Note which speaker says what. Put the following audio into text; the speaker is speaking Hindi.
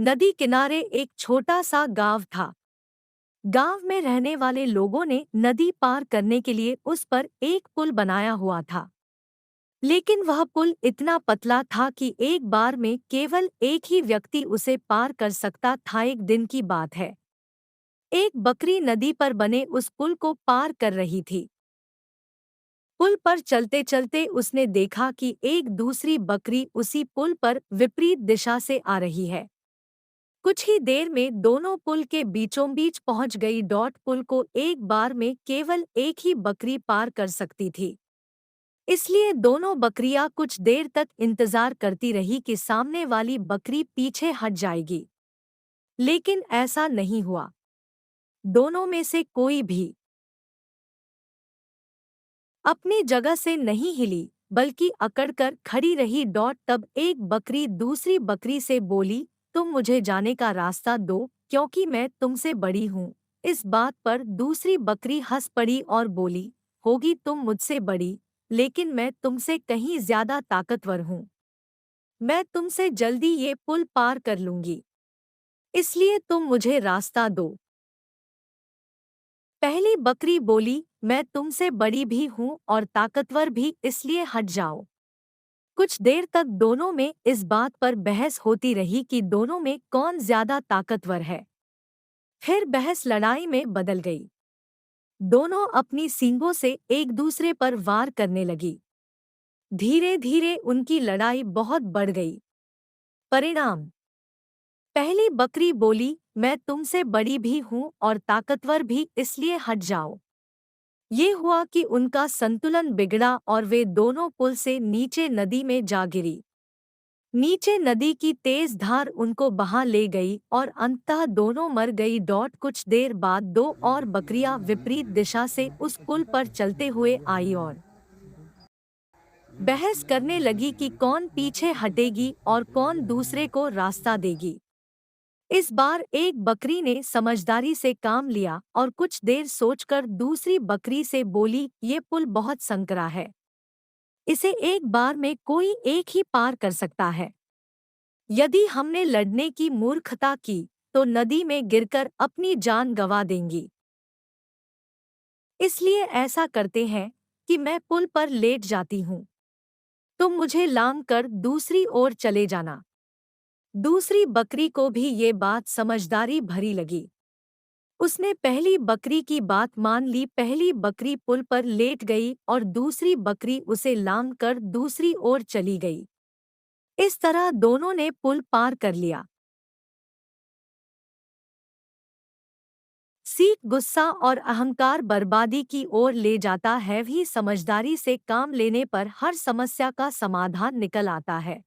Speaker 1: नदी किनारे एक छोटा सा गांव था। गांव में रहने वाले लोगों ने नदी पार करने के लिए उस पर एक पुल बनाया हुआ था। लेकिन वह पुल इतना पतला था कि एक बार में केवल एक ही व्यक्ति उसे पार कर सकता था। एक दिन की बात है। एक बकरी नदी पर बने उस पुल को पार कर रही थी। पुल पर चलते चलते उसने देखा कि एक दूसरी बकरी उसी पुल पर विपरीत दिशा से आ रही है। कुछ ही देर में दोनों पुल के बीचों बीच पहुंच गई। पुल को एक बार में केवल एक ही बकरी पार कर सकती थी। इसलिए दोनों बकरियां कुछ देर तक इंतजार करती रही कि सामने वाली बकरी पीछे हट जाएगी। लेकिन ऐसा नहीं हुआ। दोनों में से कोई भी अपनी जगह से नहीं हिली, बल्कि अकड़कर खड़ी रही। तब एक बकरी दूसरी बकरी से बोली, तुम मुझे जाने का रास्ता दो, क्योंकि मैं तुमसे बड़ी हूँ। इस बात पर दूसरी बकरी हंस पड़ी और बोली, होगी तुम मुझसे बड़ी, लेकिन मैं तुमसे कहीं ज्यादा ताकतवर हूँ। मैं तुमसे जल्दी ये पुल पार कर लूंगी, इसलिए तुम मुझे रास्ता दो। पहली बकरी बोली, मैं तुमसे बड़ी भी हूँ और ताकतवर भी, इसलिए हट जाओ। कुछ देर तक दोनों में इस बात पर बहस होती रही कि दोनों में कौन ज्यादा ताकतवर है। फिर बहस लड़ाई में बदल गई। दोनों अपनी सींगों से एक दूसरे पर वार करने लगी। धीरे धीरे उनकी लड़ाई बहुत बढ़ गई। परिणाम, पहली बकरी बोली, मैं तुमसे बड़ी भी हूँ और ताकतवर भी, इसलिए हट जाओ। ये हुआ कि उनका संतुलन बिगड़ा और वे दोनों पुल से नीचे नदी में जा गिरी। नीचे नदी की तेज धार उनको बहा ले गई और अंततः दोनों मर गई। कुछ देर बाद दो और बकरियां विपरीत दिशा से उस पुल पर चलते हुए आई और बहस करने लगी कि कौन पीछे हटेगी और कौन दूसरे को रास्ता देगी। इस बार एक बकरी ने समझदारी से काम लिया और कुछ देर सोचकर दूसरी बकरी से बोली, ये पुल बहुत संकरा है। इसे एक बार में कोई एक ही पार कर सकता है। यदि हमने लड़ने की मूर्खता की, तो नदी में गिरकर अपनी जान गंवा देंगी। इसलिए ऐसा करते हैं कि मैं पुल पर लेट जाती हूँ। तुम मुझे लांग कर दूसरी ओर चले जाना। दूसरी बकरी को भी ये बात समझदारी भरी लगी। उसने पहली बकरी की बात मान ली। पहली बकरी पुल पर लेट गई और दूसरी बकरी उसे लांग कर दूसरी ओर चली गई। इस तरह दोनों ने पुल पार कर लिया। सीख, गुस्सा और अहंकार बर्बादी की ओर ले जाता है। भी समझदारी से काम लेने पर हर समस्या का समाधान निकल आता है।